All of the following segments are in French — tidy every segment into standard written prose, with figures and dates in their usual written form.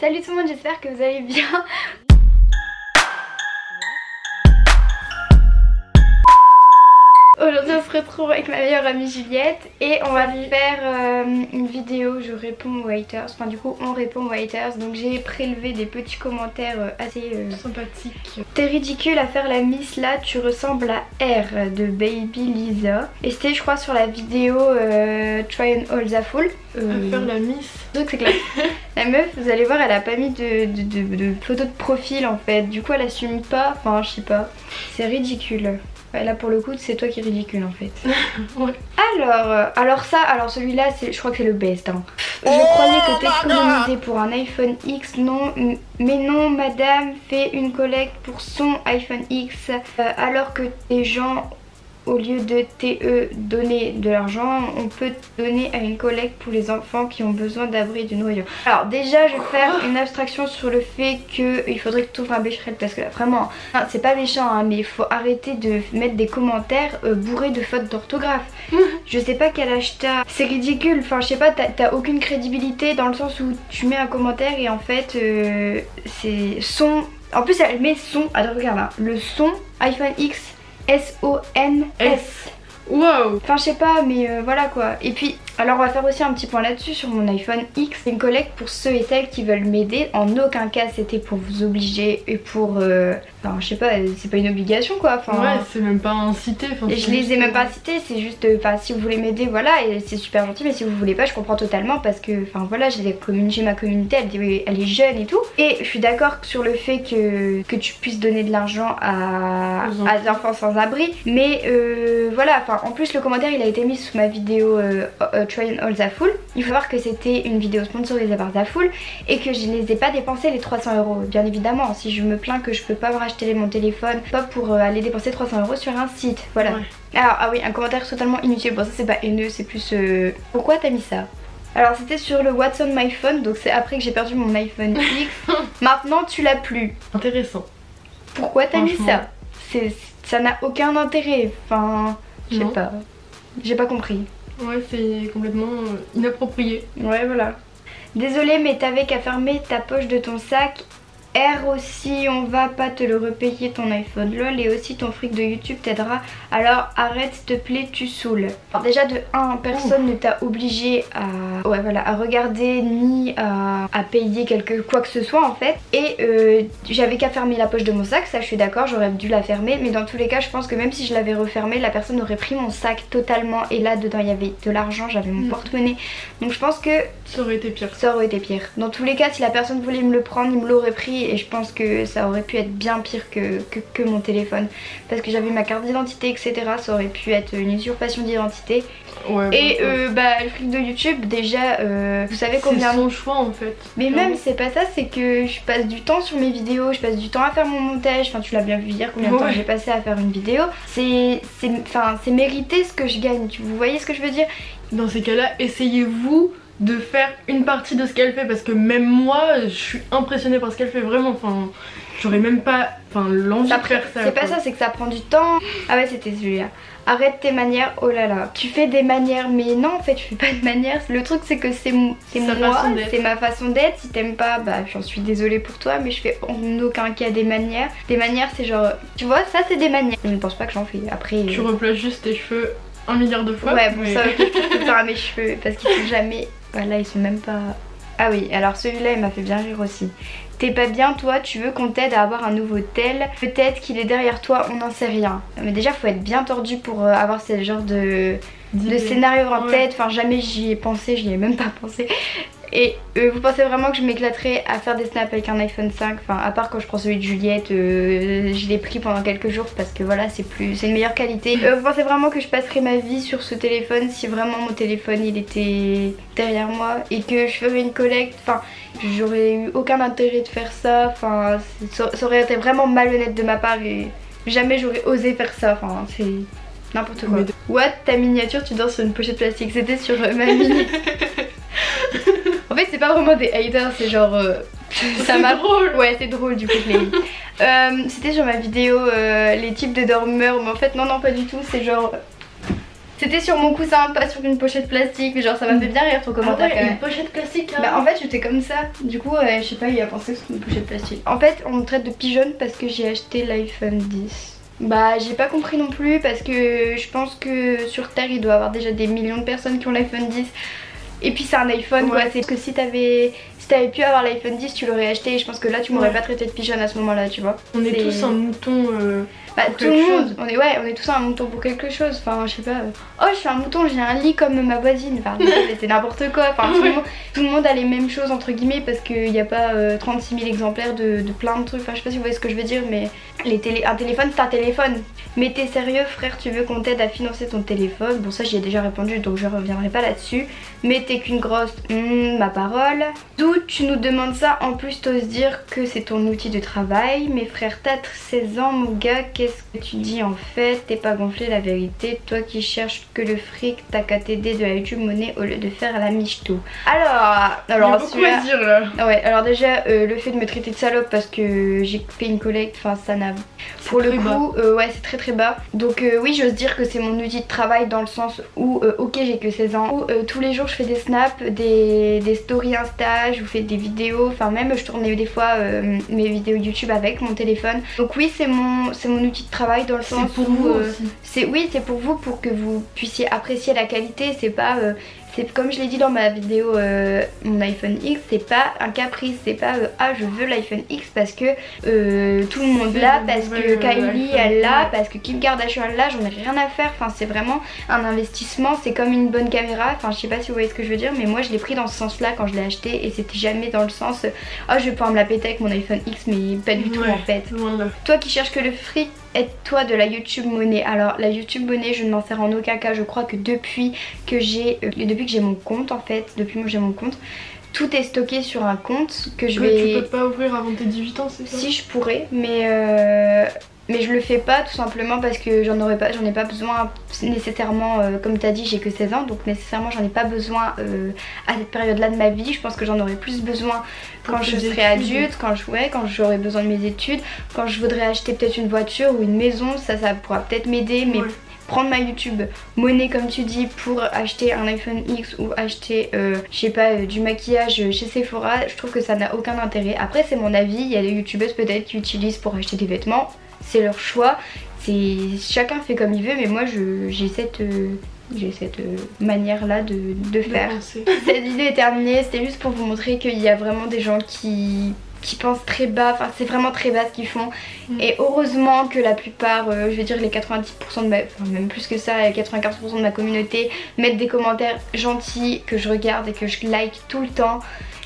Salut tout le monde, j'espère que vous allez bien. Aujourd'hui on se retrouve avec ma meilleure amie Juliette et on va faire une vidéo où je réponds aux haters. Enfin du coup on répond aux haters. Donc j'ai prélevé des petits commentaires assez sympathiques. T'es ridicule à faire la miss là, tu ressembles à R de Baby Lisa. Et c'était je crois sur la vidéo Try and Hold the Fool. À faire la miss. Le truc c'est que la meuf, vous allez voir, elle a pas mis de photo de profil en fait. Du coup elle assume pas, enfin je sais pas. C'est ridicule. Ouais, là pour le coup c'est toi qui es ridicule en fait. Ouais. Alors celui-là je crois que c'est le best hein. Je croyais que t'économisais pour un iPhone X, non, mais non madame, fait une collecte pour son iPhone X alors que des gens, au lieu de donner de l'argent, on peut donner à une collecte pour les enfants qui ont besoin d'abri et de nourriture. Alors déjà je vais faire une abstraction sur le fait qu'il faudrait que tu ouvres un Becherel parce que là vraiment, c'est pas méchant hein, mais il faut arrêter de mettre des commentaires bourrés de fautes d'orthographe. Je sais pas quel âge t'as, c'est ridicule, enfin je sais pas, t'as aucune crédibilité dans le sens où tu mets un commentaire et en fait c'est son, en plus elle met son, attends regarde là, le son iPhone X S-O-N-S. Wow. Enfin je sais pas mais voilà quoi. Et puis alors on va faire aussi un petit point là-dessus sur mon iPhone X. C'est une collecte pour ceux et celles qui veulent m'aider. En aucun cas c'était pour vous obliger et pour enfin je sais pas, c'est pas une obligation quoi. Enfin, ouais c'est même pas incité. Et je les ai même pas incités, c'est juste enfin si vous voulez m'aider voilà et c'est super gentil, mais si vous voulez pas je comprends totalement parce que enfin voilà j'ai ma communauté, elle est jeune et tout. Et je suis d'accord sur le fait que tu puisses donner de l'argent à des enfants sans abri. Mais voilà, enfin en plus le commentaire il a été mis sous ma vidéo Try and Hold the Fool. Il faut voir que c'était une vidéo sponsorisée par The Fool et que je ne les ai pas dépensé les 300 €. Bien évidemment, si je me plains que je peux pas me racheter mon téléphone, pas pour aller dépenser 300 € sur un site. Voilà. Ouais. Alors, ah oui, un commentaire totalement inutile. Bon, ça c'est pas haineux, c'est plus. Pourquoi t'as mis ça? Alors, c'était sur le What's on my phone, donc c'est après que j'ai perdu mon iPhone X. Maintenant, tu l'as plus. Intéressant. Pourquoi t'as mis ça? Ça n'a aucun intérêt. Enfin, je sais pas. J'ai pas compris. Ouais, c'est complètement inapproprié. Ouais, voilà. Désolée, mais t'avais qu'à fermer ta poche de ton sac. R aussi, on va pas te le repayer ton iPhone lol, et aussi ton fric de YouTube t'aidera. Alors arrête s'il te plaît, tu saoules. Alors déjà de 1, personne ne t'a obligé à, ouais, voilà, à regarder ni à payer quoi que ce soit en fait. Et j'avais qu'à fermer la poche de mon sac, ça je suis d'accord, j'aurais dû la fermer. Mais dans tous les cas je pense que même si je l'avais refermée, la personne aurait pris mon sac totalement. Et là dedans il y avait de l'argent, j'avais mon porte-monnaie. Donc je pense que ça aurait été pire. Ça aurait été pire. Dans tous les cas si la personne voulait me le prendre, il me l'aurait pris. Et je pense que ça aurait pu être bien pire que mon téléphone. Parce que j'avais ma carte d'identité etc. Ça aurait pu être une usurpation d'identité. Ouais, et bah le fric de YouTube déjà vous savez combien... C'est son choix en fait. Mais même c'est pas ça, c'est que je passe du temps sur mes vidéos, je passe du temps à faire mon montage. Enfin tu l'as bien vu hier combien de temps j'ai passé à faire une vidéo. C'est mérité ce que je gagne, vous voyez ce que je veux dire. Dans ces cas là essayez-vous de faire une partie de ce qu'elle fait, parce que même moi je suis impressionnée par ce qu'elle fait vraiment. Enfin j'aurais même pas l'envie de faire ça. C'est pas ça, c'est que ça prend du temps. Ah ouais c'était celui-là. Arrête tes manières, oh là là. Tu fais des manières, mais non en fait je fais pas de manières. Le truc c'est que c'est moi, c'est ma façon d'être. Si t'aimes pas, bah j'en suis désolée pour toi, mais je fais en aucun cas des manières. Des manières c'est genre, tu vois ça c'est des manières. Je ne pense pas que j'en fais. Après tu replaces juste tes cheveux 1 milliard de fois. Ouais bon ça ok, je peux faire à mes cheveux parce qu'ils sont jamais... Voilà, ils sont même pas... Ah oui, alors celui-là il m'a fait bien rire aussi. T'es pas bien toi, tu veux qu'on t'aide à avoir un nouveau tel. Peut-être qu'il est derrière toi, on n'en sait rien. Mais déjà faut être bien tordu pour avoir ce genre de scénario en tête. Enfin jamais j'y ai pensé, j'y ai même pas pensé. Et vous pensez vraiment que je m'éclaterais à faire des snaps avec un iPhone 5? Enfin à part quand je prends celui de Juliette, je l'ai pris pendant quelques jours parce que voilà c'est une meilleure qualité. Vous pensez vraiment que je passerais ma vie sur ce téléphone si vraiment mon téléphone il était derrière moi et que je ferais une collecte? Enfin j'aurais eu aucun intérêt de faire ça. Enfin ça aurait été vraiment malhonnête de ma part et jamais j'aurais osé faire ça. Enfin c'est n'importe quoi. What, ta miniature tu danses sur une pochette plastique? C'était sur ma mini. En fait c'est pas vraiment des haters, c'est genre ça m'a drôle. Ouais c'est drôle du coup je l'ai mis. C'était sur ma vidéo les types de dormeurs, mais en fait non pas du tout, c'est genre C'était sur mon coussin, pas sur une pochette plastique. Genre ça m'a fait bien rire ton commentaire quand même. Une pochette classique. Bah en fait j'étais comme ça. Du coup je sais pas, il a pensé que c'était une pochette plastique. En fait on me traite de pigeonne parce que j'ai acheté l'iPhone 10. Bah j'ai pas compris non plus parce que je pense que sur Terre il doit y avoir déjà des millions de personnes qui ont l'iPhone 10. Et puis c'est un iPhone quoi, c'est que si t'avais pu avoir l'iPhone 10 tu l'aurais acheté et je pense que là tu m'aurais pas traité de pigeonne à ce moment là tu vois. On est tous un mouton bah tout le monde, on est tous un mouton pour quelque chose, enfin je sais pas. Oh je suis un mouton, j'ai un lit comme ma voisine, enfin c'est n'importe quoi, enfin tout le monde a les mêmes choses entre guillemets parce qu'il n'y a pas 36 000 exemplaires de plein de trucs, enfin je sais pas si vous voyez ce que je veux dire mais un téléphone c'est un téléphone. Mais t'es sérieux frère, tu veux qu'on t'aide à financer ton téléphone? Bon ça j'y ai déjà répondu donc je reviendrai pas là-dessus. Mais t'es qu'une grosse ma parole. D'où tu nous demandes ça, en plus t'oses dire que c'est ton outil de travail. Mais frère t'as 16 ans mon gars, qu'est-ce que tu dis en fait? T'es pas gonflé la vérité, toi qui cherches que le fric, t'as qu'à t'aider de la YouTube monnaie au lieu de faire la michto. Alors beaucoup à dire là. Ouais alors déjà le fait de me traiter de salope parce que j'ai fait une collecte, enfin ça n'a... Pour le coup ouais c'est très très bas. Donc oui j'ose dire que c'est mon outil de travail dans le sens où ok j'ai que 16 ans, où tous les jours je fais des snaps, des stories Insta, je vous fais des vidéos, enfin même je tournais des fois mes vidéos YouTube avec mon téléphone. Donc oui c'est mon outil de travail dans le sens pour où vous aussi. c'est pour vous, pour que vous puissiez apprécier la qualité, c'est pas... c'est comme je l'ai dit dans ma vidéo mon iPhone X, c'est pas un caprice, c'est pas ah je veux l'iPhone X parce que tout le monde l'a, parce que Kylie elle l'a, parce que Kim Kardashian l'a, j'en ai rien à faire, enfin c'est vraiment un investissement, c'est comme une bonne caméra, enfin je sais pas si vous voyez ce que je veux dire mais moi je l'ai pris dans ce sens là quand je l'ai acheté et c'était jamais dans le sens oh je vais pouvoir me la péter avec mon iPhone X mais pas du tout en fait. Toi qui cherches que le fric, aide-toi de la YouTube monnaie. Alors la YouTube monnaie je ne m'en sers en aucun cas, je crois que depuis que j'ai mon compte en fait, depuis que j'ai mon compte, tout est stocké sur un compte que je vais... Tu peux pas ouvrir avant tes 18 ans c'est ça? Si je pourrais mais je le fais pas tout simplement parce que j'en ai pas besoin nécessairement, comme tu as dit j'ai que 16 ans donc nécessairement j'en ai pas besoin à cette période là de ma vie. Je pense que j'en aurais plus besoin quand je serai adulte, quand j'aurai besoin de mes études, quand je voudrais acheter peut-être une voiture ou une maison, ça pourra peut-être m'aider mais... Prendre ma YouTube monnaie comme tu dis pour acheter un iPhone X ou acheter je sais pas du maquillage chez Sephora, je trouve que ça n'a aucun intérêt. Après c'est mon avis, il y a des youtubeuses peut-être qui utilisent pour acheter des vêtements, c'est leur choix, chacun fait comme il veut mais moi j'ai cette manière là de faire. Cette vidéo est terminée, c'était juste pour vous montrer qu'il y a vraiment des gens qui pensent très bas, enfin c'est vraiment très bas ce qu'ils font et heureusement que la plupart, je vais dire les 90% de ma, enfin même plus que ça, les 95% de ma communauté mettent des commentaires gentils que je regarde et que je like tout le temps.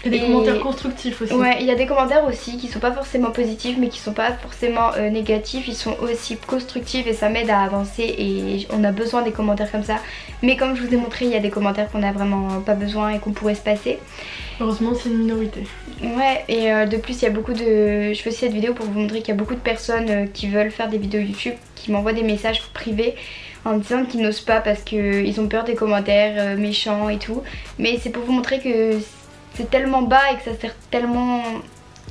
Et des commentaires constructifs aussi. Ouais, il y a des commentaires aussi qui sont pas forcément positifs mais qui sont pas forcément négatifs, ils sont aussi constructifs et ça m'aide à avancer et on a besoin des commentaires comme ça. Mais comme je vous ai montré, il y a des commentaires qu'on a vraiment pas besoin et qu'on pourrait se passer. Heureusement c'est une minorité. Ouais et de plus il y a beaucoup de... Je fais aussi cette vidéo pour vous montrer qu'il y a beaucoup de personnes qui veulent faire des vidéos YouTube qui m'envoient des messages privés en disant qu'ils n'osent pas parce qu'ils ont peur des commentaires méchants et tout. Mais c'est pour vous montrer que c'est tellement bas et que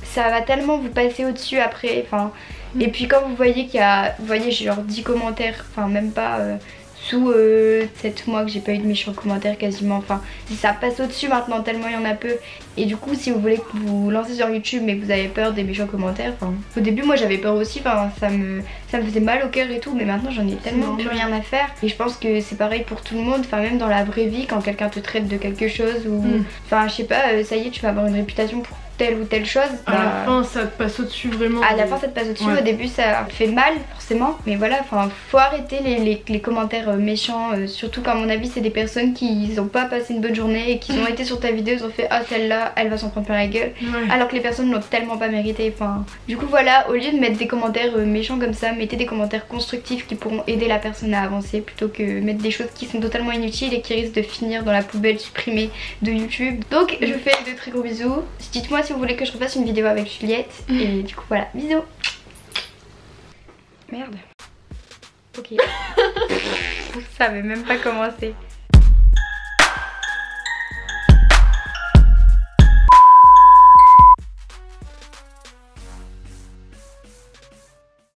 ça va tellement vous passer au-dessus après, enfin. Et puis quand vous voyez qu'il y a, vous voyez j'ai genre 10 commentaires, enfin même pas sous 7 mois que j'ai pas eu de méchants commentaires quasiment, enfin ça passe au-dessus maintenant tellement il y en a peu. Et du coup si vous voulez vous lancer sur YouTube mais que vous avez peur des méchants commentaires, enfin au début moi j'avais peur aussi, enfin ça me faisait mal au cœur et tout, mais maintenant j'en ai tellement plus rien à faire. Et je pense que c'est pareil pour tout le monde, enfin même dans la vraie vie quand quelqu'un te traite de quelque chose ou enfin je sais pas, ça y est tu vas avoir une réputation pour telle ou telle chose, à la fin ça te passe au-dessus vraiment. À la fin ça te passe au-dessus, au début ça fait mal forcément, mais voilà, enfin faut arrêter les commentaires méchants, surtout quand à mon avis c'est des personnes qui n'ont pas passé une bonne journée et qui ont été sur ta vidéo, ils ont fait ah celle-là elle va s'en prendre plein la gueule, alors que les personnes l'ont tellement pas mérité, enfin du coup voilà, au lieu de mettre des commentaires méchants comme ça, mettez des commentaires constructifs qui pourront aider la personne à avancer plutôt que mettre des choses qui sont totalement inutiles et qui risquent de finir dans la poubelle supprimée de YouTube. Donc je vous fais de très gros bisous, dites-moi si vous voulez que je refasse une vidéo avec Juliette et du coup voilà, bisous. Merde. Ok. Ça avait même pas commencé.